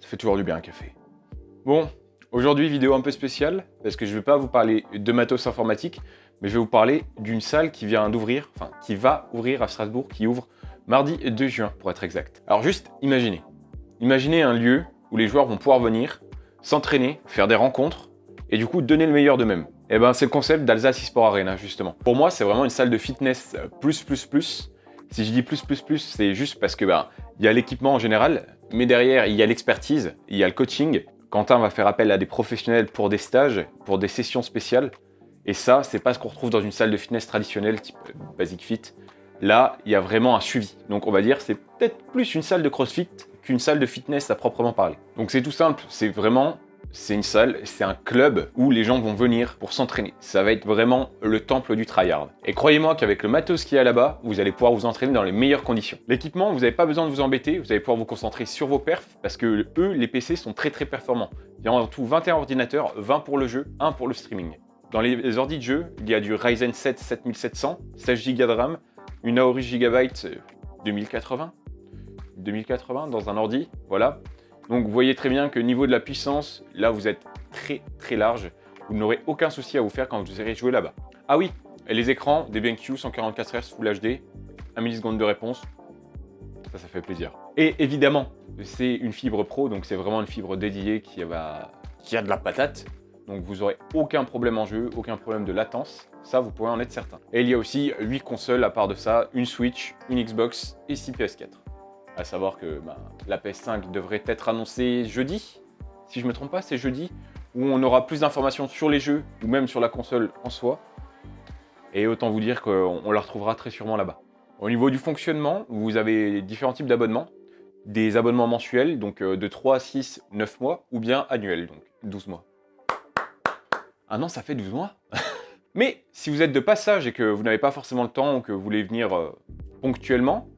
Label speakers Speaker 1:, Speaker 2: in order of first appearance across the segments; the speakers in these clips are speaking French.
Speaker 1: Ça fait toujours du bien un café. Bon, aujourd'hui vidéo un peu spéciale, parce que je ne vais pas vous parler de matos informatique, mais je vais vous parler d'une salle qui vient d'ouvrir, enfin qui va ouvrir à Strasbourg, qui ouvre mardi 2 juin pour être exact. Alors juste imaginez. Imaginez un lieu où les joueurs vont pouvoir venir, s'entraîner, faire des rencontres, et du coup donner le meilleur d'eux-mêmes. Et ben c'est le concept d'Alsace eSport Arena justement. Pour moi c'est vraiment une salle de fitness plus. Si je dis plus, c'est juste parce que il y a l'équipement en général, mais derrière il y a l'expertise, il y a le coaching. Quentin va faire appel à des professionnels pour des stages, pour des sessions spéciales. Et ça, c'est pas ce qu'on retrouve dans une salle de fitness traditionnelle type Basic Fit. Là, il y a vraiment un suivi. Donc on va dire c'est peut-être plus une salle de CrossFit qu'une salle de fitness à proprement parler. Donc c'est tout simple, c'est une salle, c'est un club où les gens vont venir pour s'entraîner. Ça va être vraiment le temple du tryhard. Et croyez-moi qu'avec le matos qu'il y a là-bas, vous allez pouvoir vous entraîner dans les meilleures conditions. L'équipement, vous n'avez pas besoin de vous embêter, vous allez pouvoir vous concentrer sur vos perfs parce que eux, les PC sont très performants. Il y a en tout 21 ordinateurs, 20 pour le jeu, 1 pour le streaming. Dans les ordi de jeu, il y a du Ryzen 7 7700, 16 Go de RAM, une Aorus Gigabyte 2080 dans un ordi, voilà. Donc vous voyez très bien que niveau de la puissance, là vous êtes très large. Vous n'aurez aucun souci à vous faire quand vous irez jouer là-bas. Ah oui, et les écrans, des BenQ 144 Hz Full HD, 1 milliseconde de réponse, ça fait plaisir. Et évidemment, c'est une fibre pro, donc c'est vraiment une fibre dédiée qui a de la patate. Donc vous n'aurez aucun problème en jeu, aucun problème de latence, ça vous pouvez en être certain. Et il y a aussi 8 consoles à part de ça, une Switch, une Xbox et 6 PS4. À savoir que la PS5 devrait être annoncée jeudi, si je ne me trompe pas, c'est jeudi, où on aura plus d'informations sur les jeux, ou même sur la console en soi. Et autant vous dire qu'on la retrouvera très sûrement là-bas. Au niveau du fonctionnement, vous avez différents types d'abonnements. Des abonnements mensuels, donc de 3 à 6, 9 mois, ou bien annuels, donc 12 mois. Ah non, ça fait 12 mois. Mais si vous êtes de passage et que vous n'avez pas forcément le temps ou que vous voulez venir ponctuellement,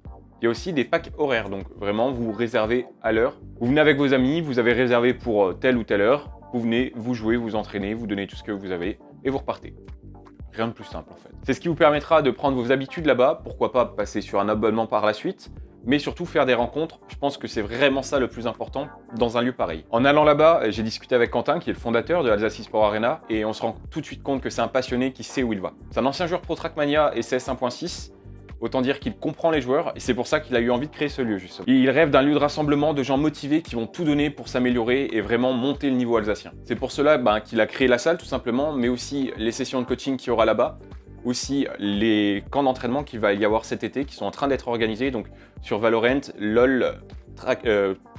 Speaker 1: il y a aussi des packs horaires, donc vraiment vous réservez à l'heure. Vous venez avec vos amis, vous avez réservé pour telle ou telle heure, vous venez, vous jouez, vous entraînez, vous donnez tout ce que vous avez et vous repartez. Rien de plus simple en fait. C'est ce qui vous permettra de prendre vos habitudes là-bas, pourquoi pas passer sur un abonnement par la suite, mais surtout faire des rencontres. Je pense que c'est vraiment ça le plus important dans un lieu pareil. En allant là-bas, j'ai discuté avec Quentin, qui est le fondateur de Alsace eSport Arena, et on se rend tout de suite compte que c'est un passionné qui sait où il va. C'est un ancien joueur Pro Trackmania et CS 1.6, autant dire qu'il comprend les joueurs, et c'est pour ça qu'il a eu envie de créer ce lieu, justement. Il rêve d'un lieu de rassemblement de gens motivés qui vont tout donner pour s'améliorer et vraiment monter le niveau alsacien. C'est pour cela qu'il a créé la salle, tout simplement, mais aussi les sessions de coaching qu'il y aura là-bas, aussi les camps d'entraînement qu'il va y avoir cet été, qui sont en train d'être organisés, donc sur Valorant, LoL,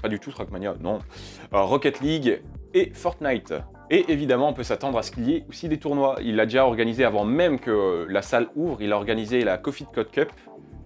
Speaker 1: pas du tout Trackmania, non, Rocket League et Fortnite. Et évidemment, on peut s'attendre à ce qu'il y ait aussi des tournois. Il l'a déjà organisé avant même que la salle ouvre. Il a organisé la Coffee Code Cup,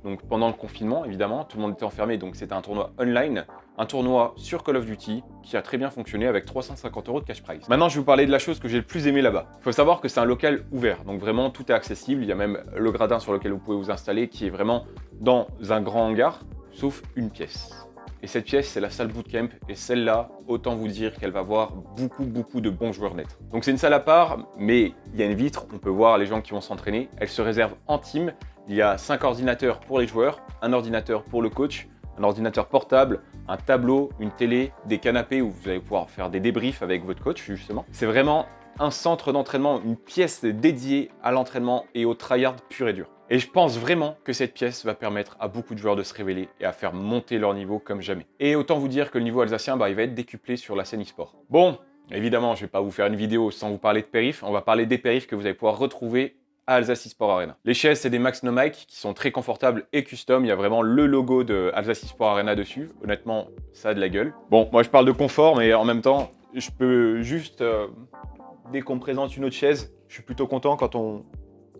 Speaker 1: donc pendant le confinement, évidemment. Tout le monde était enfermé, donc c'était un tournoi online. Un tournoi sur Call of Duty qui a très bien fonctionné avec 350 € de cash prize. Maintenant, je vais vous parler de la chose que j'ai le plus aimé là-bas. Il faut savoir que c'est un local ouvert, donc vraiment tout est accessible. Il y a même le gradin sur lequel vous pouvez vous installer qui est vraiment dans un grand hangar, sauf une pièce. Et cette pièce, c'est la salle bootcamp, et celle-là, autant vous dire qu'elle va voir beaucoup de bons joueurs naître. Donc c'est une salle à part, mais il y a une vitre, on peut voir les gens qui vont s'entraîner. Elle se réserve en team, il y a 5 ordinateurs pour les joueurs, un ordinateur pour le coach, un ordinateur portable, un tableau, une télé, des canapés où vous allez pouvoir faire des débriefs avec votre coach, justement. C'est vraiment un centre d'entraînement, une pièce dédiée à l'entraînement et au tryhard pur et dur. Et je pense vraiment que cette pièce va permettre à beaucoup de joueurs de se révéler et à faire monter leur niveau comme jamais. Et autant vous dire que le niveau alsacien, il va être décuplé sur la scène e-sport. Bon, évidemment, je ne vais pas vous faire une vidéo sans vous parler de périph'. On va parler des périphes que vous allez pouvoir retrouver à Alsace eSport Arena. Les chaises, c'est des Max No Mic qui sont très confortables et custom. Il y a vraiment le logo de Alsace eSport Arena dessus. Honnêtement, ça a de la gueule. Bon, moi je parle de confort, mais en même temps, je peux juste... dès qu'on me présente une autre chaise, je suis plutôt content quand on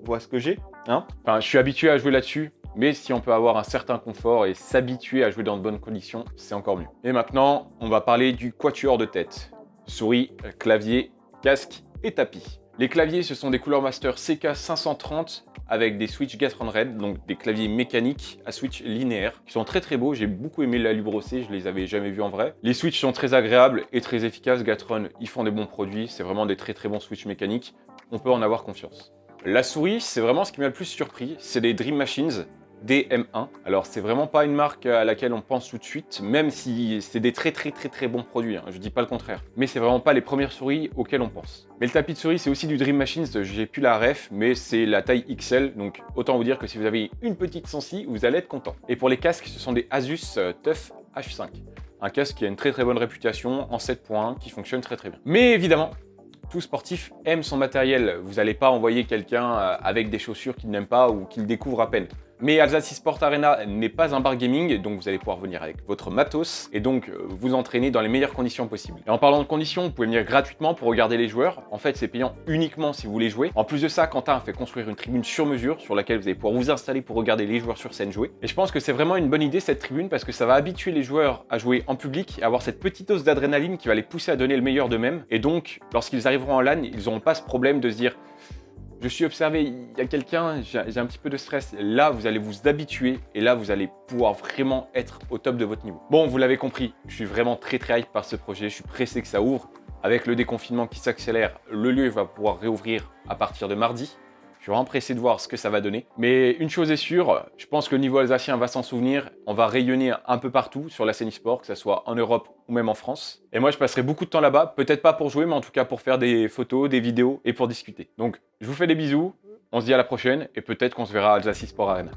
Speaker 1: voit ce que j'ai. Enfin, je suis habitué à jouer là-dessus, mais si on peut avoir un certain confort et s'habituer à jouer dans de bonnes conditions, c'est encore mieux. Et maintenant, on va parler du quatuor de tête. Souris, clavier, casque et tapis. Les claviers, ce sont des Cooler Master CK530 avec des switch Gatron Red, donc des claviers mécaniques à switch linéaire, qui sont très beaux. J'ai beaucoup aimé l'alu brossé, je les avais jamais vus en vrai. Les switches sont très agréables et très efficaces. Gatron, ils font des bons produits, c'est vraiment des très bons switch mécaniques. On peut en avoir confiance. La souris, c'est vraiment ce qui m'a le plus surpris. C'est des Dream Machines. DM1. Alors c'est vraiment pas une marque à laquelle on pense tout de suite, même si c'est des très bons produits, hein, je dis pas le contraire. Mais c'est vraiment pas les premières souris auxquelles on pense. Mais le tapis de souris c'est aussi du Dream Machines, j'ai plus la ref, mais c'est la taille XL, donc autant vous dire que si vous avez une petite sensi, vous allez être content. Et pour les casques, ce sont des Asus TUF H5. Un casque qui a une très bonne réputation, en 7 points, qui fonctionne très bien. Mais évidemment, tout sportif aime son matériel. Vous n'allez pas envoyer quelqu'un avec des chaussures qu'il n'aime pas ou qu'il découvre à peine. Mais Alsace eSport Arena n'est pas un bar gaming, donc vous allez pouvoir venir avec votre matos et donc vous entraîner dans les meilleures conditions possibles. Et en parlant de conditions, vous pouvez venir gratuitement pour regarder les joueurs. En fait, c'est payant uniquement si vous voulez jouer. En plus de ça, Quentin a fait construire une tribune sur mesure sur laquelle vous allez pouvoir vous installer pour regarder les joueurs sur scène jouer. Et je pense que c'est vraiment une bonne idée cette tribune parce que ça va habituer les joueurs à jouer en public et avoir cette petite dose d'adrénaline qui va les pousser à donner le meilleur d'eux-mêmes. Et donc, lorsqu'ils arriveront en LAN, ils n'auront pas ce problème de se dire je suis observé, il y a quelqu'un, j'ai un petit peu de stress. Là, vous allez vous habituer et là, vous allez pouvoir vraiment être au top de votre niveau. Bon, vous l'avez compris, je suis vraiment très hype par ce projet. Je suis pressé que ça ouvre. Avec le déconfinement qui s'accélère, le lieu va pouvoir réouvrir à partir de mardi. Je suis vraiment pressé de voir ce que ça va donner. Mais une chose est sûre, je pense que le niveau alsacien va s'en souvenir. On va rayonner un peu partout sur la scène e-sport, que ce soit en Europe ou même en France. Et moi, je passerai beaucoup de temps là-bas. Peut-être pas pour jouer, mais en tout cas pour faire des photos, des vidéos et pour discuter. Donc, je vous fais des bisous. On se dit à la prochaine et peut-être qu'on se verra à Alsace eSport Arena.